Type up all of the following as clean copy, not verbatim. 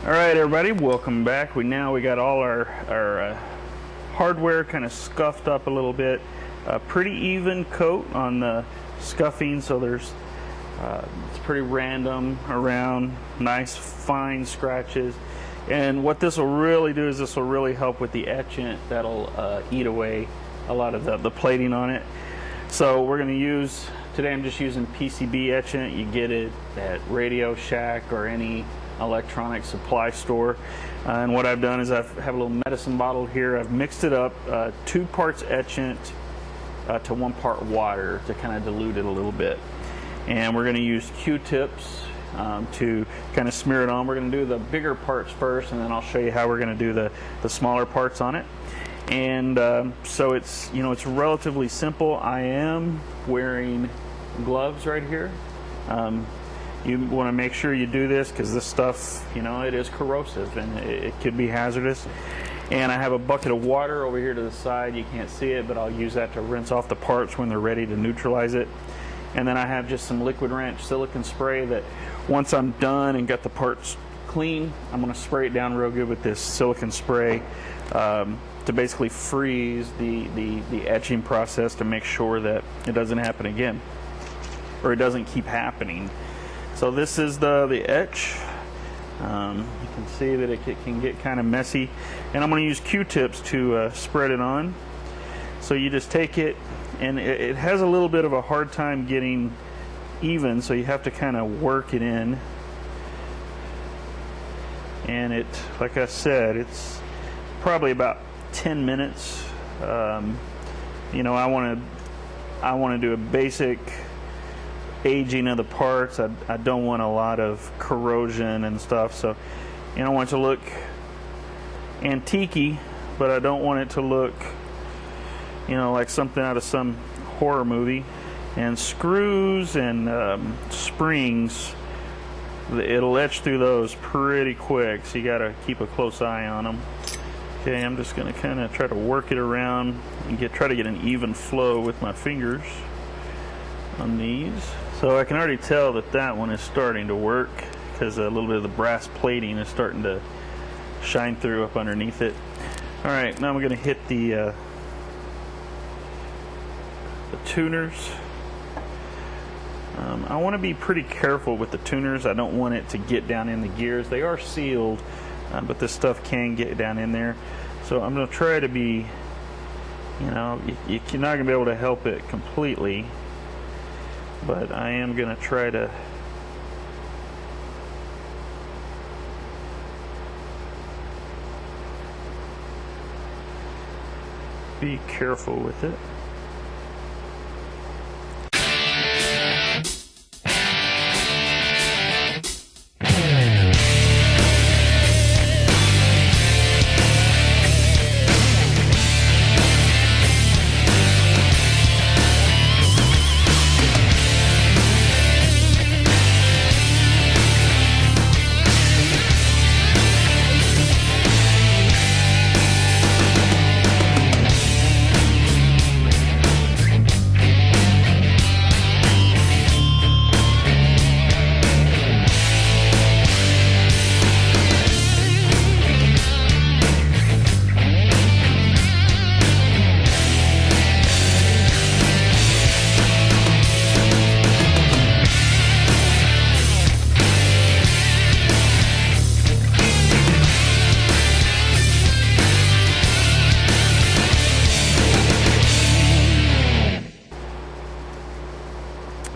All right, everybody, welcome back. We got all our hardware kind of scuffed up a little bit. A pretty even coat on the scuffing, so there's it's pretty random around, nice fine scratches. And what this will really do is this will really help with the etchant. That'll eat away a lot of the plating on it. So we're going to use, today I'm just using PCB etchant. You get it at Radio Shack or any electronic supply store. And what I've done is I have a little medicine bottle here. I've mixed it up, 2 parts etchant to 1 part water to kind of dilute it a little bit. And we're going to use Q-tips to kind of smear it on. We're going to do the bigger parts first, and then I'll show you how we're going to do the smaller parts on it. And so it's, it's relatively simple. I am wearing gloves right here. You want to make sure you do this because this stuff, it is corrosive and it could be hazardous. And I have a bucket of water over here to the side. You can't see it, but I'll use that to rinse off the parts when they're ready to neutralize it. And then I have just some Liquid Ranch silicone spray that once I'm done and got the parts clean, I'm going to spray it down real good with this silicone spray to basically freeze the etching process to make sure that it doesn't happen again, or it doesn't keep happening. So this is the etch. You can see that it can get kind of messy, and I'm going to use Q-tips to spread it on. So you just take it, and it has a little bit of a hard time getting even, so you have to kind of work it in. And it, like I said, it's probably about 10 minutes. I want to do a basic aging of the parts. I don't want a lot of corrosion and stuff, so I want it to look antique-y, but I don't want it to look like something out of some horror movie. And screws and springs, it'll etch through those pretty quick, so you got to keep a close eye on them. Okay, I'm just going to kind of try to work it around and try to get an even flow with my fingers on these. So I can already tell that one is starting to work because a little bit of the brass plating is starting to shine through up underneath it. All right, now I'm going to hit the tuners. I want to be pretty careful with the tuners. I don't want it to get down in the gears. They are sealed, but this stuff can get down in there. So I'm going to try to be, you're not going to be able to help it completely, but I am going to try to be careful with it.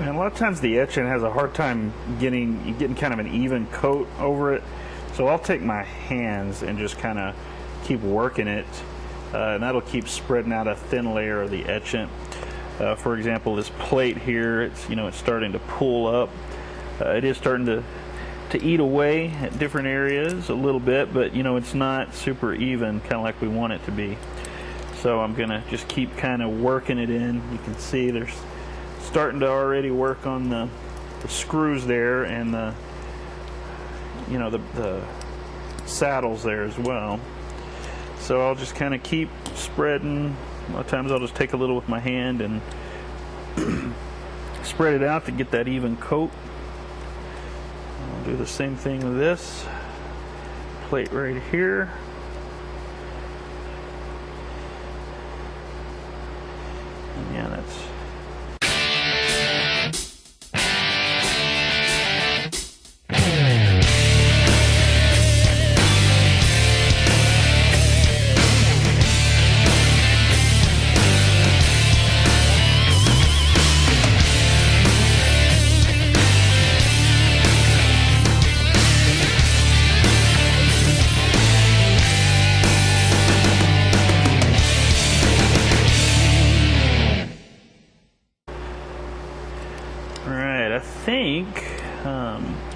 And a lot of times the etching has a hard time getting kind of an even coat over it. So I'll take my hands and just kind of keep working it, and that'll keep spreading out a thin layer of the etchant. For example, this plate here, it's starting to pull up. It is starting to eat away at different areas a little bit, but it's not super even, kind of like we want it to be. So I'm gonna just keep kind of working it in. You can see there's starting to already work on the screws there, and the saddles there as well. So I'll just kind of keep spreading. A lot of times I'll just take a little with my hand and spread it out to get that even coat. I'll do the same thing with this. plate right here. And yeah, that's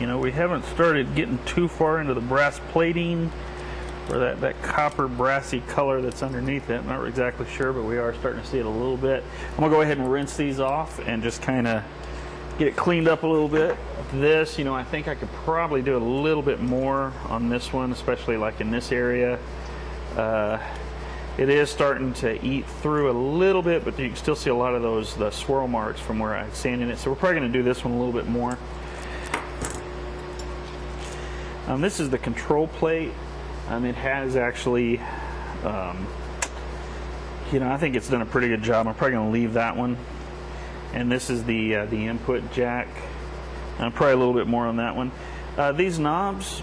you know, we haven't started getting too far into the brass plating or that copper brassy color that's underneath it. I'm not exactly sure, but we are starting to see it a little bit. I'm gonna go ahead and rinse these off and just kind of get it cleaned up a little bit. This, you know, I think I could probably do a little bit more on this one, especially like in this area. It is starting to eat through a little bit, but you can still see a lot of the swirl marks from where I sanded it. So we're probably going to do this one a little bit more. This is the control plate. It has actually, you know, I think it's done a pretty good job. I'm probably going to leave that one. And this is the input jack. Probably a little bit more on that one. These knobs,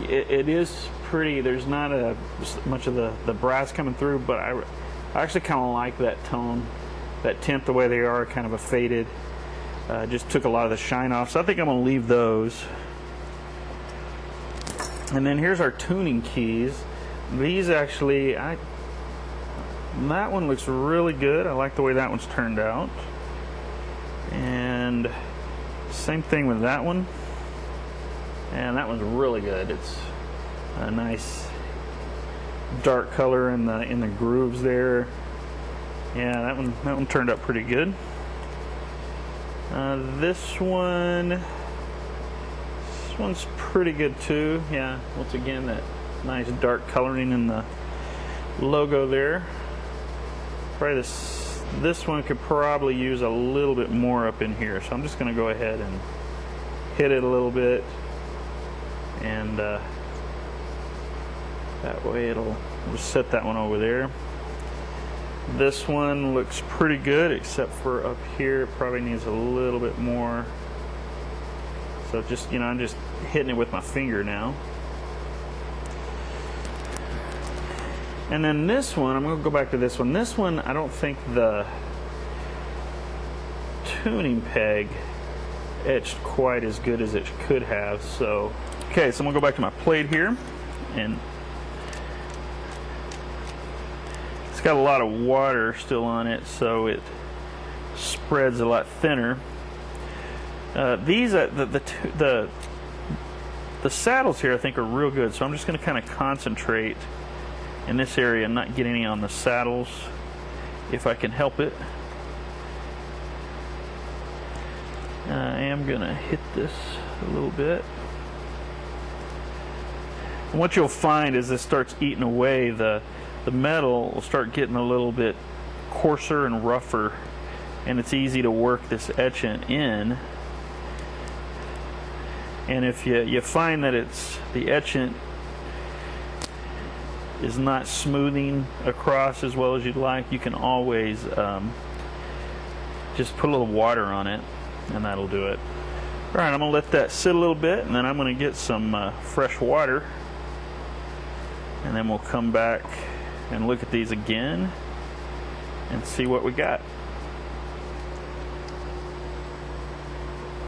it is pretty. There's not much of the brass coming through, but I actually kind of like that tone, that tint, the way they are, kind of a faded. Just took a lot of the shine off, so I think I'm going to leave those. And then here's our tuning keys. These actually, that one looks really good. I like the way that one's turned out. And same thing with that one. And that one's really good. It's a nice dark color in the grooves there. Yeah, that one turned out pretty good. This one's pretty good too. Yeah, once again, that nice dark coloring in the logo there. Probably this one could probably use a little bit more up in here, so I'm just going to go ahead and hit it a little bit, and that way we'll just set that one over there. This one looks pretty good, except for up here it probably needs a little bit more. So just, you know, I'm just hitting it with my finger now. And then this one, I'm going to go back to this one. This one, I don't think the tuning peg etched quite as good as it could have. So, okay, so I'm going to go back to my plate here, and it's got a lot of water still on it, so it spreads a lot thinner. These the saddles here I think are real good, so I'm just going to kind of concentrate in this area and not get any on the saddles if I can help it. I am going to hit this a little bit. And what you'll find is this starts eating away, the metal will start getting a little bit coarser and rougher, and it's easy to work this etchant in. And if you find that the etchant is not smoothing across as well as you'd like, you can always just put a little water on it, and that'll do it. All right, I'm going to let that sit a little bit, and then I'm going to get some fresh water, and then we'll come back and look at these again and see what we got.